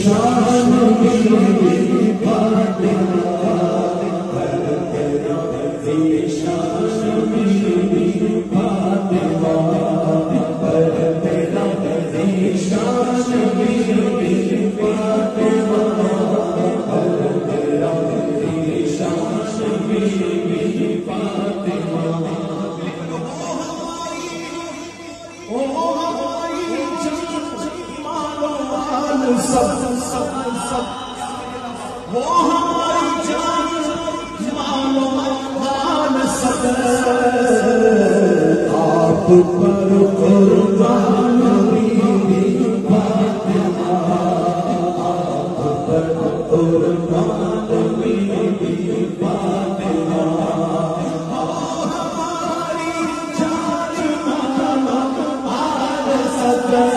شان میری فاطمہ وہ ہماری جان مانو مان سب آپ پر قربان میری فاطمہ آپ پر قربان میری فاطمہ ہماری جان مانو مان سب